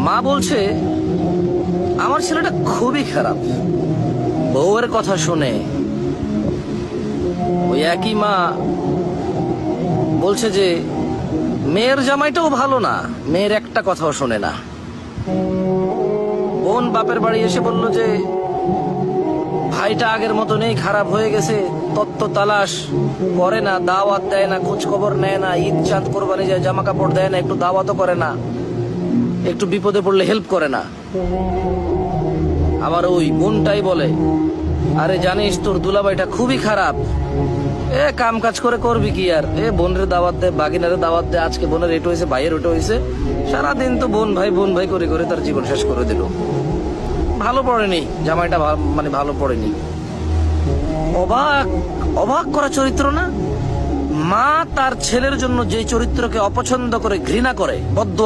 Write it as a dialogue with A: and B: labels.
A: মা বলছে আমার ছেলেটা খুবই খারাপ। বউয়ের কথা শুনে ওই একই মা বলছে যে মেয়ের জামাইটাও ভালো না, মেয়ের একটা কথাও শোনে না। বোন বাপের বাড়ি এসে বলল যে ভাইটা আগের মতো নেই, খারাপ হয়ে গেছে, তত্ত্ব তালাশ করে না, দাওয়াত দেয় না, খোঁজ খবর নেয় না, ঈদ চাঁদ কোরবানি যায় জামা কাপড় দেয় না, একটু দাওয়াতও করে না, একটু বিপদে পড়লে হেল্প করে না। আবার ওই বোনটাই বলে আরে জানিস তোর দুলাভাইটা খুবই খারাপ, কাম কাজ করে করবি কি আর, বোনের দাওয়াত দে, বাগিনারে দাওয়াত দে, আজকে বোনের এটা হয়েছে, ভাইয়ের ওটা হয়েছে, সারাদিন তো বোন ভাই করে করে তার জীবন শেষ করে দিল। ভালো পড়েনি জামাইটা, মানে ভালো পড়েনি। অবাক অবাক করা চরিত্র না? মা তার ছেলের জন্য যে চরিত্রকে অপছন্দ করে, ঘৃণা করে, বদ্দুয়া